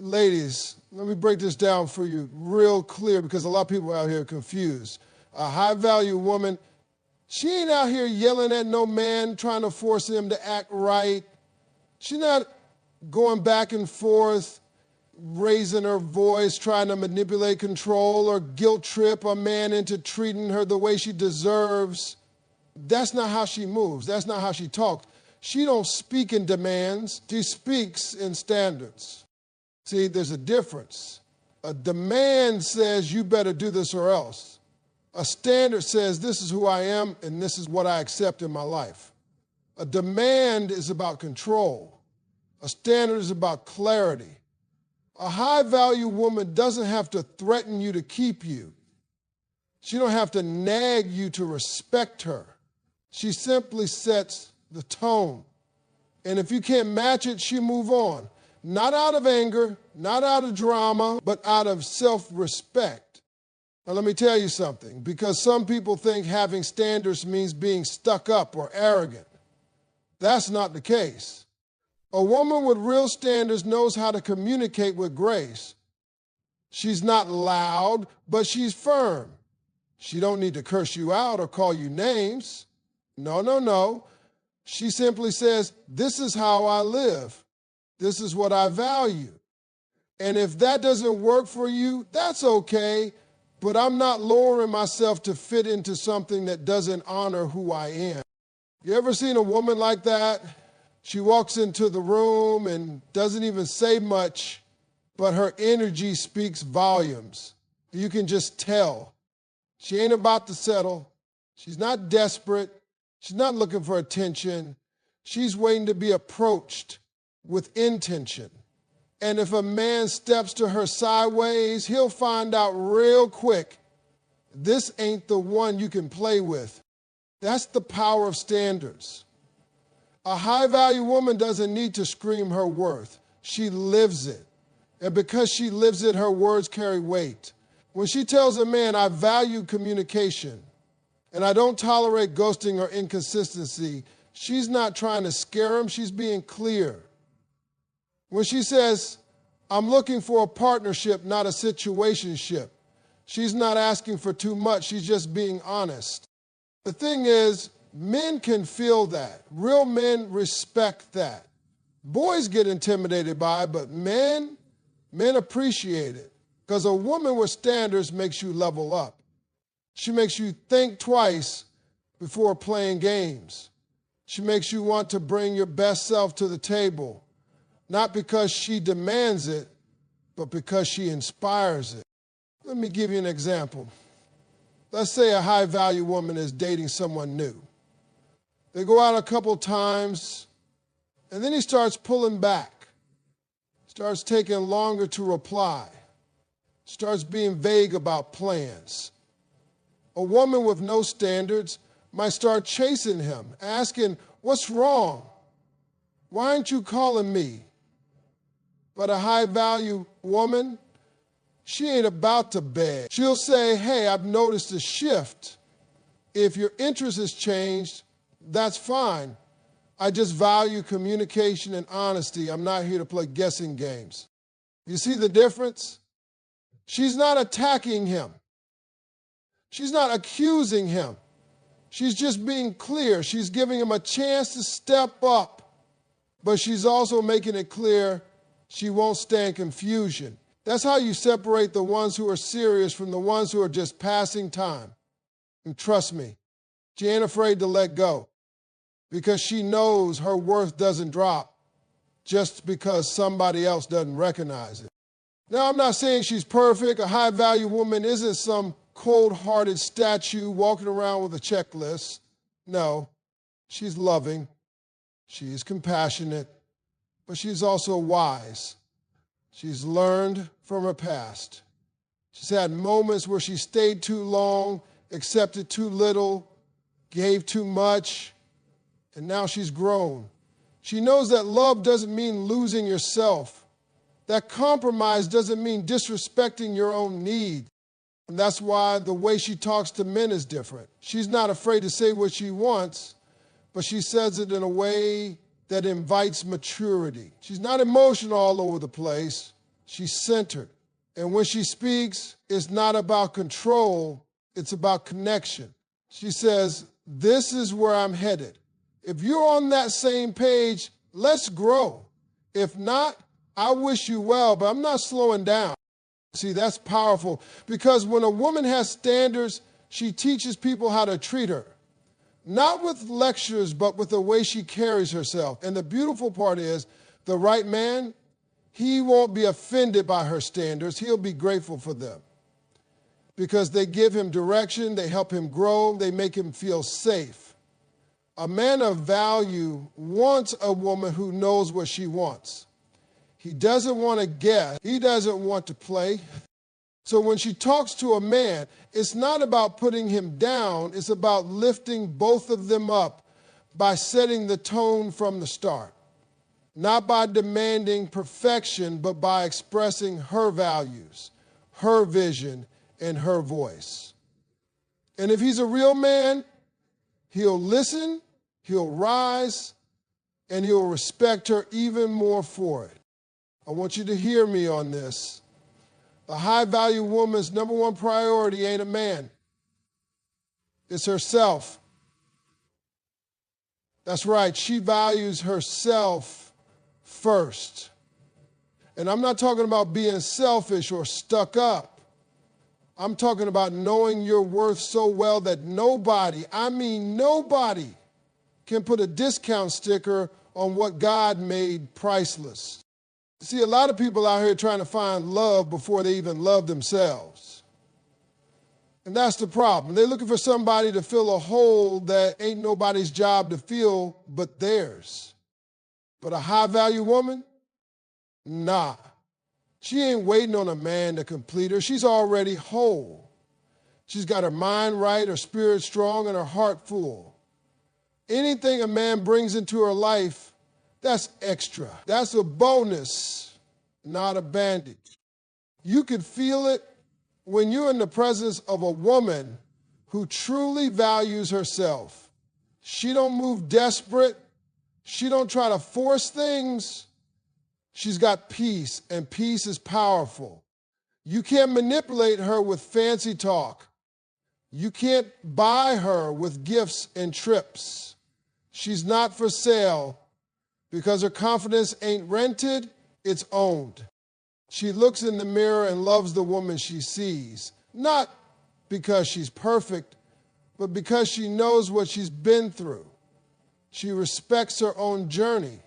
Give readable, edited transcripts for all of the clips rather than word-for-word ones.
Ladies, let me break this down for you real clear because a lot of people out here are confused. A high-value woman, she ain't out here yelling at no man, trying to force him to act right. She's not going back and forth, raising her voice, trying to manipulate, control, or guilt trip a man into treating her the way she deserves. That's not how she moves. That's not how she talks. She don't speak in demands. She speaks in standards. See, there's a difference. A demand says you better do this or else. A standard says this is who I am and this is what I accept in my life. A demand is about control. A standard is about clarity. A high-value woman doesn't have to threaten you to keep you. She don't have to nag you to respect her. She simply sets the tone. And if you can't match it, she move on. Not out of anger, not out of drama, but out of self-respect. Now let me tell you something, because some people think having standards means being stuck up or arrogant. That's not the case. A woman with real standards knows how to communicate with grace. She's not loud, but she's firm. She don't need to curse you out or call you names. No. She simply says, this is how I live. This is what I value. And if that doesn't work for you, that's okay, but I'm not lowering myself to fit into something that doesn't honor who I am. You ever seen a woman like that? She walks into the room and doesn't even say much, but her energy speaks volumes. You can just tell. She ain't about to settle. She's not desperate. She's not looking for attention. She's waiting to be approached with intention. And if a man steps to her sideways, he'll find out real quick, this ain't the one you can play with. That's the power of standards. A high-value woman doesn't need to scream her worth. She lives it. And because she lives it, her words carry weight. When she tells a man, I value communication, and I don't tolerate ghosting or inconsistency, she's not trying to scare him, she's being clear. When she says, I'm looking for a partnership, not a situationship, she's not asking for too much, she's just being honest. The thing is, men can feel that. Real men respect that. Boys get intimidated by it, but men appreciate it. Because a woman with standards makes you level up. She makes you think twice before playing games. She makes you want to bring your best self to the table, not because she demands it, but because she inspires it. Let me give you an example. Let's say a high-value woman is dating someone new. They go out a couple times, and then he starts pulling back, starts taking longer to reply, starts being vague about plans. A woman with no standards might start chasing him, asking, what's wrong? Why aren't you calling me? But a high-value woman, she ain't about to beg. She'll say, hey, I've noticed a shift. If your interest has changed, that's fine. I just value communication and honesty. I'm not here to play guessing games. You see the difference? She's not attacking him. She's not accusing him. She's just being clear. She's giving him a chance to step up, but she's also making it clear she won't stand confusion. That's how you separate the ones who are serious from the ones who are just passing time. And trust me, she ain't afraid to let go because she knows her worth doesn't drop just because somebody else doesn't recognize it. Now, I'm not saying she's perfect. A high-value woman isn't some cold-hearted statue walking around with a checklist. No, she's loving, she's compassionate, but she's also wise. She's learned from her past. She's had moments where she stayed too long, accepted too little, gave too much, and now she's grown. She knows that love doesn't mean losing yourself. That compromise doesn't mean disrespecting your own needs. And that's why the way she talks to men is different. She's not afraid to say what she wants, but she says it in a way that invites maturity. She's not emotional all over the place. She's centered. And when she speaks, it's not about control, it's about connection. She says, this is where I'm headed. If you're on that same page, let's grow. If not, I wish you well, but I'm not slowing down. See, that's powerful because when a woman has standards, she teaches people how to treat her. Not with lectures, but with the way she carries herself. And the beautiful part is, the right man, he won't be offended by her standards. He'll be grateful for them because they give him direction, they help him grow, they make him feel safe. A man of value wants a woman who knows what she wants. He doesn't want to guess. He doesn't want to play. So when she talks to a man, it's not about putting him down. It's about lifting both of them up by setting the tone from the start. Not by demanding perfection, but by expressing her values, her vision, and her voice. And if he's a real man, he'll listen, he'll rise, and he'll respect her even more for it. I want you to hear me on this. A high-value woman's number one priority ain't a man. It's herself. That's right, she values herself first. And I'm not talking about being selfish or stuck up. I'm talking about knowing your worth so well that nobody, I mean nobody, can put a discount sticker on what God made priceless. See, a lot of people out here trying to find love before they even love themselves. And that's the problem. They're looking for somebody to fill a hole that ain't nobody's job to fill but theirs. But a high-value woman? Nah. She ain't waiting on a man to complete her. She's already whole. She's got her mind right, her spirit strong, and her heart full. Anything a man brings into her life, that's extra. That's a bonus, not a bandage. You can feel it when you're in the presence of a woman who truly values herself. She don't move desperate. She don't try to force things. She's got peace, and peace is powerful. You can't manipulate her with fancy talk. You can't buy her with gifts and trips. She's not for sale because her confidence ain't rented, it's owned. She looks in the mirror and loves the woman she sees, not because she's perfect, but because she knows what she's been through. She respects her own journey.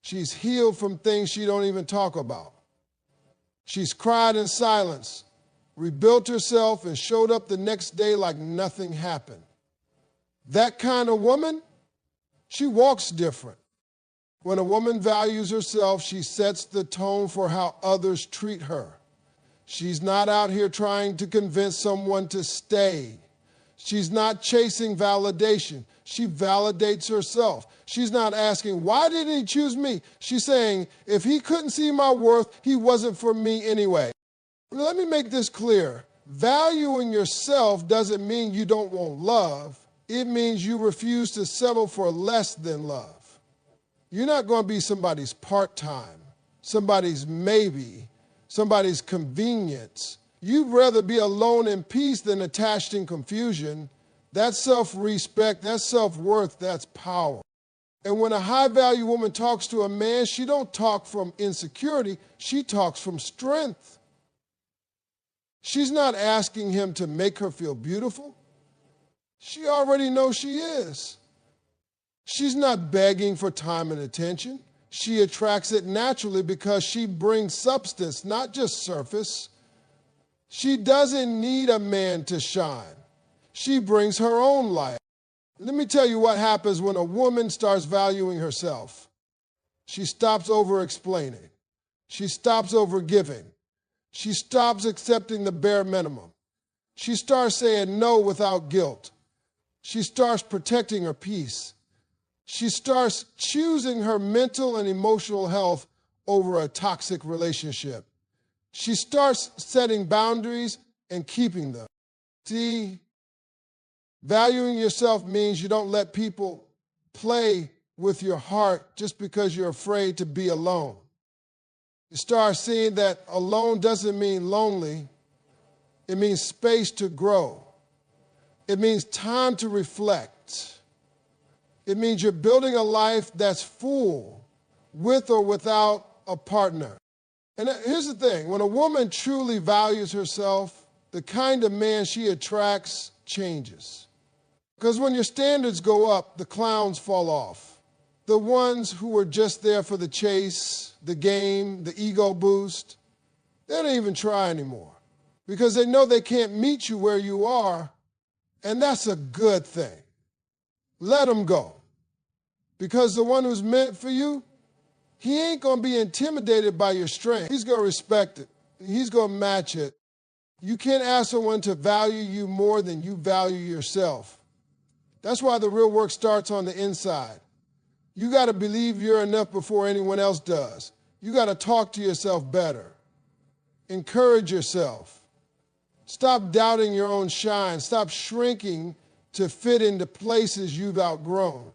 She's healed from things she don't even talk about. She's cried in silence, rebuilt herself, and showed up the next day like nothing happened. That kind of woman, she walks different. When a woman values herself, she sets the tone for how others treat her. She's not out here trying to convince someone to stay. She's not chasing validation. She validates herself. She's not asking, why didn't he choose me? She's saying, if he couldn't see my worth, he wasn't for me anyway. Let me make this clear. Valuing yourself doesn't mean you don't want love. It means you refuse to settle for less than love. You're not going to be somebody's part-time, somebody's maybe, somebody's convenience. You'd rather be alone in peace than attached in confusion. That's self-respect, that's self-worth, that's power. And when a high-value woman talks to a man, she don't talk from insecurity, she talks from strength. She's not asking him to make her feel beautiful. She already knows she is. She's not begging for time and attention. She attracts it naturally because she brings substance, not just surface. She doesn't need a man to shine. She brings her own light. Let me tell you what happens when a woman starts valuing herself. She stops over-explaining. She stops over-giving. She stops accepting the bare minimum. She starts saying no without guilt. She starts protecting her peace. She starts choosing her mental and emotional health over a toxic relationship. She starts setting boundaries and keeping them. See, valuing yourself means you don't let people play with your heart just because you're afraid to be alone. You start seeing that alone doesn't mean lonely. It means space to grow. It means time to reflect. It means you're building a life that's full, with or without a partner. And here's the thing, when a woman truly values herself, the kind of man she attracts changes. Because when your standards go up, the clowns fall off. The ones who were just there for the chase, the game, the ego boost, they don't even try anymore. Because they know they can't meet you where you are, and that's a good thing. Let them go. Because the one who's meant for you, he ain't going to be intimidated by your strength. He's going to respect it. He's going to match it. You can't ask someone to value you more than you value yourself. That's why the real work starts on the inside. You got to believe you're enough before anyone else does. You got to talk to yourself better. Encourage yourself. Stop doubting your own shine. Stop shrinking to fit into places you've outgrown.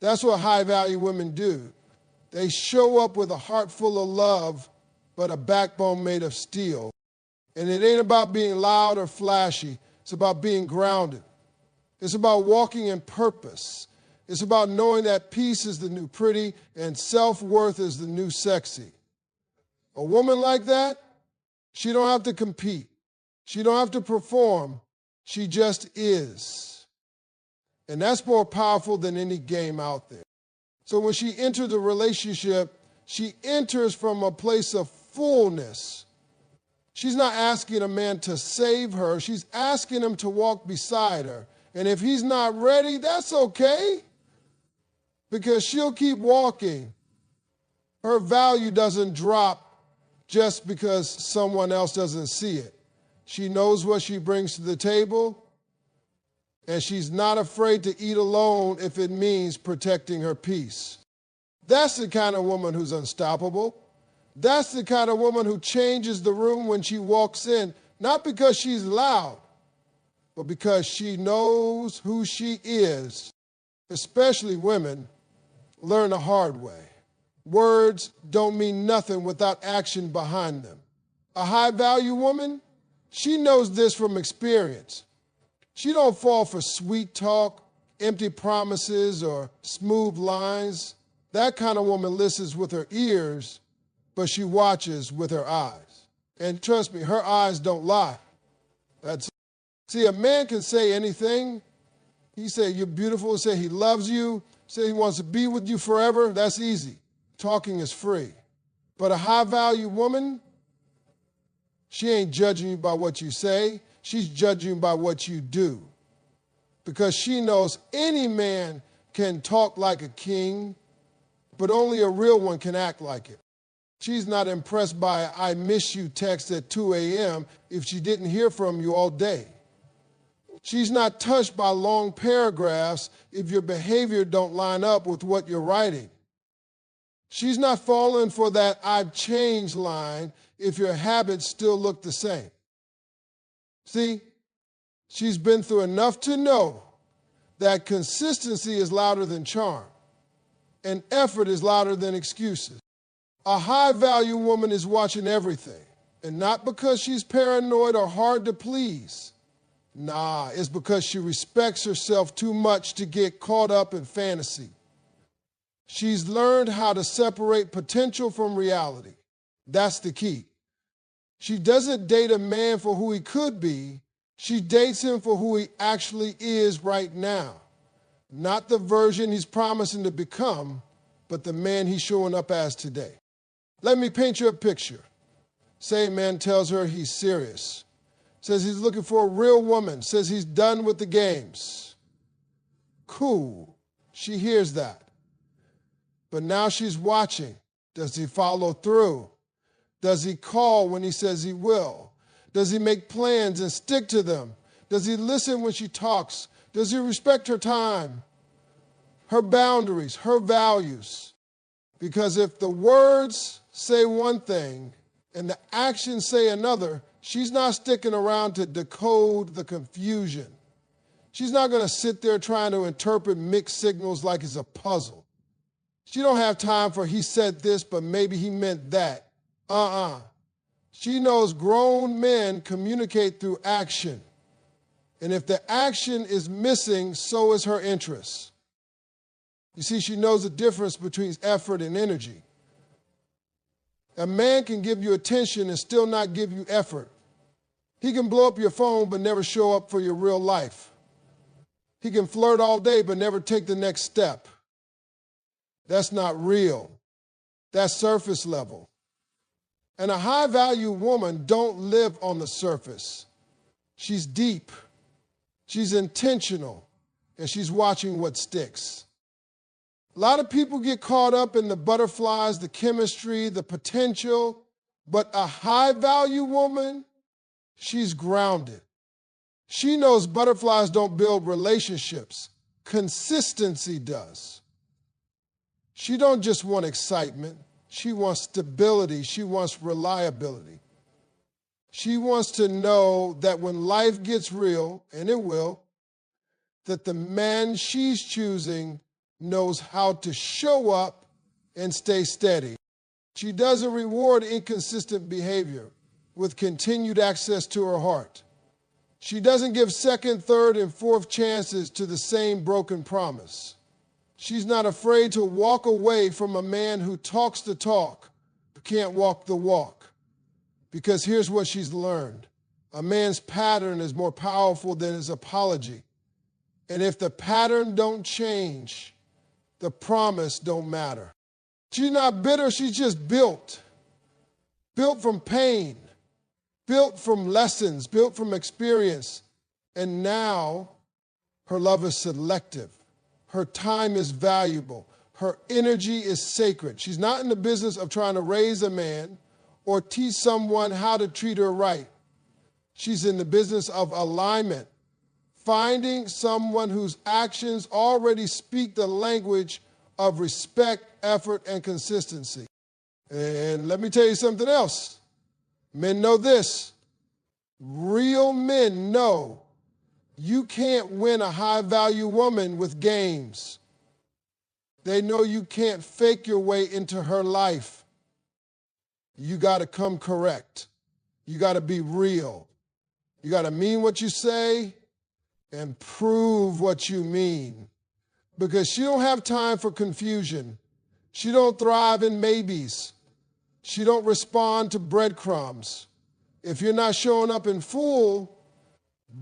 That's what high-value women do. They show up with a heart full of love, but a backbone made of steel. And it ain't about being loud or flashy. It's about being grounded. It's about walking in purpose. It's about knowing that peace is the new pretty and self-worth is the new sexy. A woman like that, she don't have to compete. She don't have to perform. She just is. And that's more powerful than any game out there. So when she enters a relationship, she enters from a place of fullness. She's not asking a man to save her. She's asking him to walk beside her. And if he's not ready, that's okay. Because she'll keep walking. Her value doesn't drop just because someone else doesn't see it. She knows what she brings to the table. And she's not afraid to eat alone if it means protecting her peace. That's the kind of woman who's unstoppable. That's the kind of woman who changes the room when she walks in, not because she's loud, but because she knows who she is. Especially women learn the hard way. Words don't mean nothing without action behind them. A high-value woman, she knows this from experience. She don't fall for sweet talk, empty promises, or smooth lines. That kind of woman listens with her ears, but she watches with her eyes. And trust me, her eyes don't lie. See, a man can say anything. He say you're beautiful, say he loves you, say he wants to be with you forever. That's easy. Talking is free. But a high-value woman, she ain't judging you by what you say. She's judging you by what you do. Because she knows any man can talk like a king, but only a real one can act like it. She's not impressed by "I miss you" text at 2 a.m. if she didn't hear from you all day. She's not touched by long paragraphs if your behavior don't line up with what you're writing. She's not falling for that "I've changed" line if your habits still look the same. See, she's been through enough to know that consistency is louder than charm, and effort is louder than excuses. A high-value woman is watching everything, and not because she's paranoid or hard to please. Nah, it's because she respects herself too much to get caught up in fantasy. She's learned how to separate potential from reality. That's the key. She doesn't date a man for who he could be. She dates him for who he actually is right now. Not the version he's promising to become, but the man he's showing up as today. Let me paint you a picture. Say a man tells her he's serious. Says he's looking for a real woman. Says he's done with the games. Cool. She hears that. But now she's watching. Does he follow through? Does he call when he says he will? Does he make plans and stick to them? Does he listen when she talks? Does he respect her time, her boundaries, her values? Because if the words say one thing and the actions say another, she's not sticking around to decode the confusion. She's not going to sit there trying to interpret mixed signals like it's a puzzle. She don't have time for "he said this, but maybe he meant that." She knows grown men communicate through action. And if the action is missing, so is her interest. You see, she knows the difference between effort and energy. A man can give you attention and still not give you effort. He can blow up your phone but never show up for your real life. He can flirt all day but never take the next step. That's not real. That's surface level. And a high-value woman don't live on the surface. She's deep. She's intentional. And she's watching what sticks. A lot of people get caught up in the butterflies, the chemistry, the potential. But a high-value woman, she's grounded. She knows butterflies don't build relationships. Consistency does. She don't just want excitement. She wants stability. She wants reliability. She wants to know that when life gets real, and it will, that the man she's choosing knows how to show up and stay steady. She doesn't reward inconsistent behavior with continued access to her heart. She doesn't give second, third, and fourth chances to the same broken promise. She's not afraid to walk away from a man who talks the talk but can't walk the walk. Because here's what she's learned. A man's pattern is more powerful than his apology. And if the pattern don't change, the promise don't matter. She's not bitter, she's just built. Built from pain. Built from lessons, built from experience. And now her love is selective. Her time is valuable. Her energy is sacred. She's not in the business of trying to raise a man or teach someone how to treat her right. She's in the business of alignment, finding someone whose actions already speak the language of respect, effort, and consistency. And let me tell you something else. Men know this. Real men know you can't win a high-value woman with games. They know you can't fake your way into her life. You got to come correct. You got to be real. You got to mean what you say and prove what you mean. Because she don't have time for confusion. She don't thrive in maybes. She don't respond to breadcrumbs. If you're not showing up in full,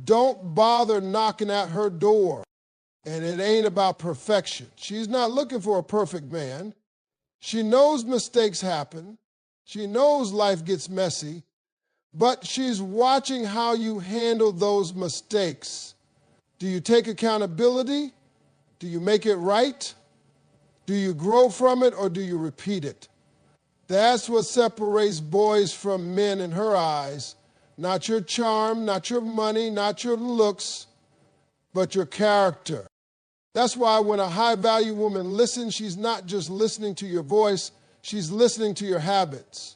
don't bother knocking at her door. And it ain't about perfection. She's not looking for a perfect man. She knows mistakes happen. She knows life gets messy. But she's watching how you handle those mistakes. Do you take accountability? Do you make it right? Do you grow from it or do you repeat it? That's what separates boys from men in her eyes. Not your charm, not your money, not your looks, but your character. That's why when a high-value woman listens, she's not just listening to your voice, she's listening to your habits.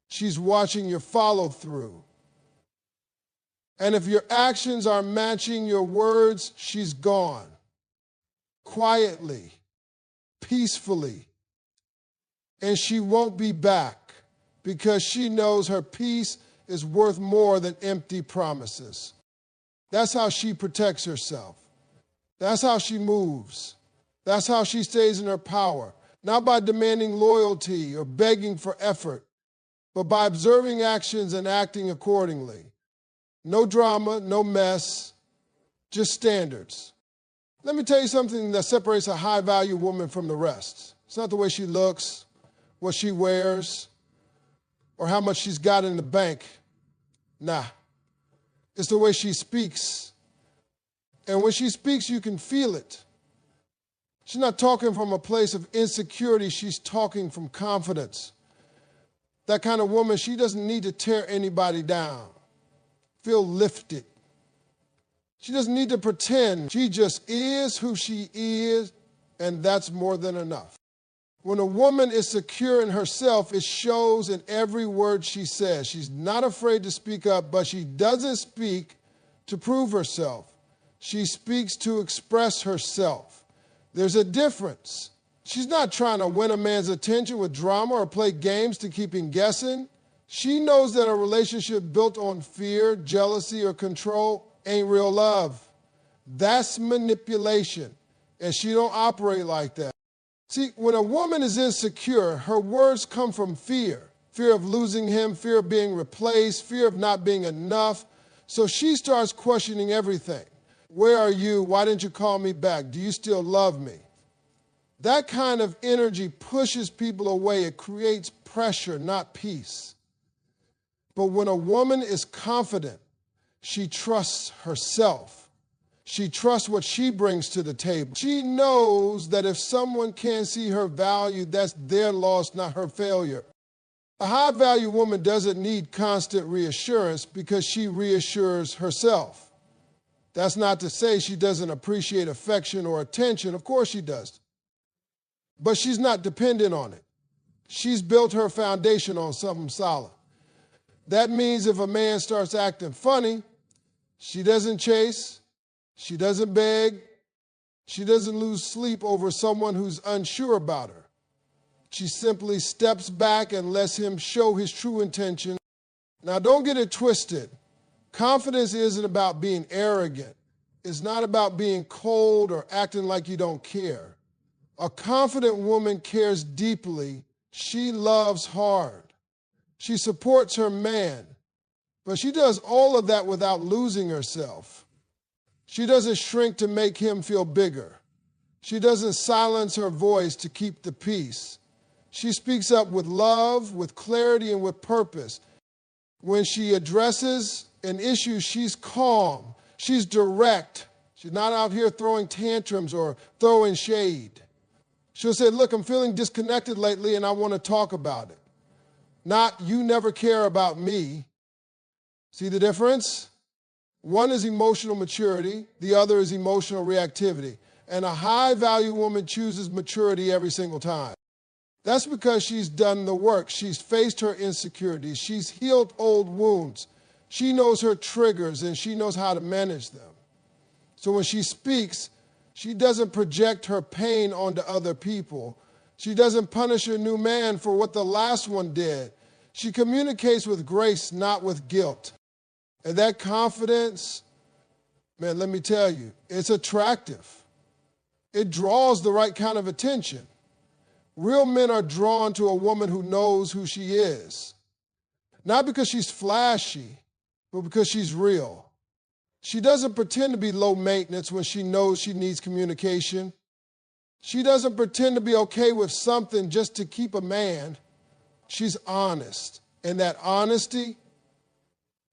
She's watching your follow-through. And if your actions are matching your words, she's gone. Quietly, peacefully. And she won't be back because she knows her peace is worth more than empty promises. That's how she protects herself. That's how she moves. That's how she stays in her power. Not by demanding loyalty or begging for effort, but by observing actions and acting accordingly. No drama, no mess, just standards. Let me tell you something that separates a high-value woman from the rest. It's not the way she looks, what she wears, or how much she's got in the bank. Nah. It's the way she speaks. And when she speaks, you can feel it. She's not talking from a place of insecurity. She's talking from confidence. That kind of woman, she doesn't need to tear anybody down. Feel lifted. She doesn't need to pretend. She just is who she is, and that's more than enough. When a woman is secure in herself, it shows in every word she says. She's not afraid to speak up, but she doesn't speak to prove herself. She speaks to express herself. There's a difference. She's not trying to win a man's attention with drama or play games to keep him guessing. She knows that a relationship built on fear, jealousy, or control ain't real love. That's manipulation, and she don't operate like that. See, when a woman is insecure, her words come from fear. Fear of losing him, fear of being replaced, fear of not being enough. So she starts questioning everything. Where are you? Why didn't you call me back? Do you still love me? That kind of energy pushes people away. It creates pressure, not peace. But when a woman is confident, she trusts herself. She trusts what she brings to the table. She knows that if someone can't see her value, that's their loss, not her failure. A high-value woman doesn't need constant reassurance because she reassures herself. That's not to say she doesn't appreciate affection or attention. Of course she does. But she's not dependent on it. She's built her foundation on something solid. That means if a man starts acting funny, she doesn't chase, she doesn't beg, she doesn't lose sleep over someone who's unsure about her. She simply steps back and lets him show his true intention. Now, don't get it twisted. Confidence isn't about being arrogant. It's not about being cold or acting like you don't care. A confident woman cares deeply. She loves hard. She supports her man, but she does all of that without losing herself. She doesn't shrink to make him feel bigger. She doesn't silence her voice to keep the peace. She speaks up with love, with clarity, and with purpose. When she addresses an issue, she's calm. She's direct. She's not out here throwing tantrums or throwing shade. She'll say, look, I'm feeling disconnected lately and I want to talk about it. Not, you never care about me. See the difference? One is emotional maturity. The other is emotional reactivity. And a high-value woman chooses maturity every single time. That's because she's done the work. She's faced her insecurities. She's healed old wounds. She knows her triggers and she knows how to manage them. So when she speaks, she doesn't project her pain onto other people. She doesn't punish her new man for what the last one did. She communicates with grace, not with guilt. And that confidence, man, let me tell you, it's attractive. It draws the right kind of attention. Real men are drawn to a woman who knows who she is. Not because she's flashy, but because she's real. She doesn't pretend to be low maintenance when she knows she needs communication. She doesn't pretend to be okay with something just to keep a man. She's honest. And that honesty,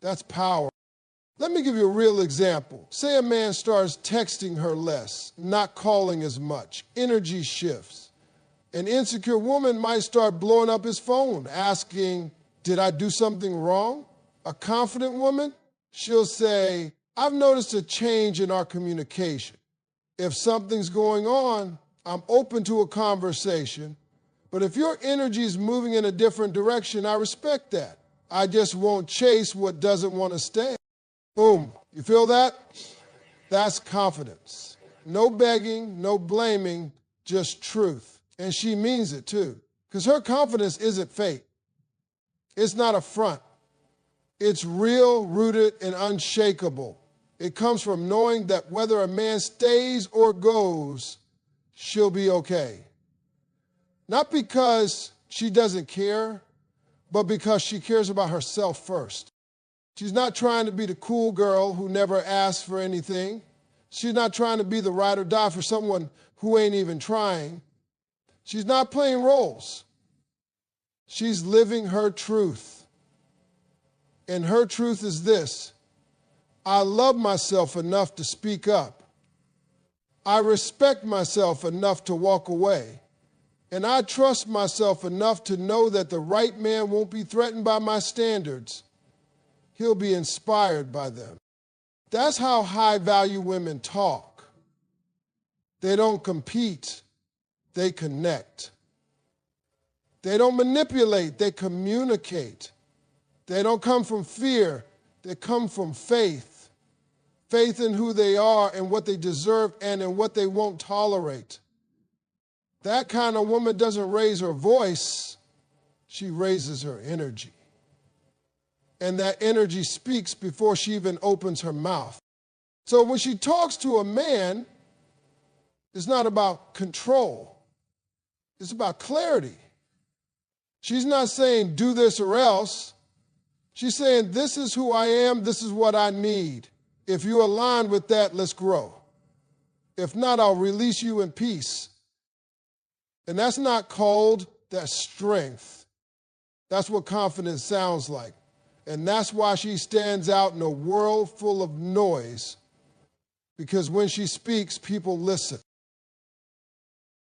that's power. Let me give you a real example. Say a man starts texting her less, not calling as much. Energy shifts. An insecure woman might start blowing up his phone, asking, did I do something wrong? A confident woman, she'll say, I've noticed a change in our communication. If something's going on, I'm open to a conversation. But if your energy is moving in a different direction, I respect that. I just won't chase what doesn't want to stay. Boom. You feel that? That's confidence. No begging, no blaming, just truth. And she means it too. Because her confidence isn't fake. It's not a front. It's real, rooted, and unshakable. It comes from knowing that whether a man stays or goes, she'll be okay. Not because she doesn't care, but because she cares about herself first. She's not trying to be the cool girl who never asks for anything. She's not trying to be the ride or die for someone who ain't even trying. She's not playing roles. She's living her truth. And her truth is this: I love myself enough to speak up. I respect myself enough to walk away. And I trust myself enough to know that the right man won't be threatened by my standards. He'll be inspired by them. That's how high-value women talk. They don't compete, they connect. They don't manipulate, they communicate. They don't come from fear, they come from faith. Faith in who they are and what they deserve and in what they won't tolerate. That kind of woman doesn't raise her voice, she raises her energy. And that energy speaks before she even opens her mouth. So when she talks to a man, it's not about control. It's about clarity. She's not saying, do this or else. She's saying, this is who I am, this is what I need. If you align with that, let's grow. If not, I'll release you in peace. And that's not cold, that's strength. That's what confidence sounds like. And that's why she stands out in a world full of noise. Because when she speaks, people listen.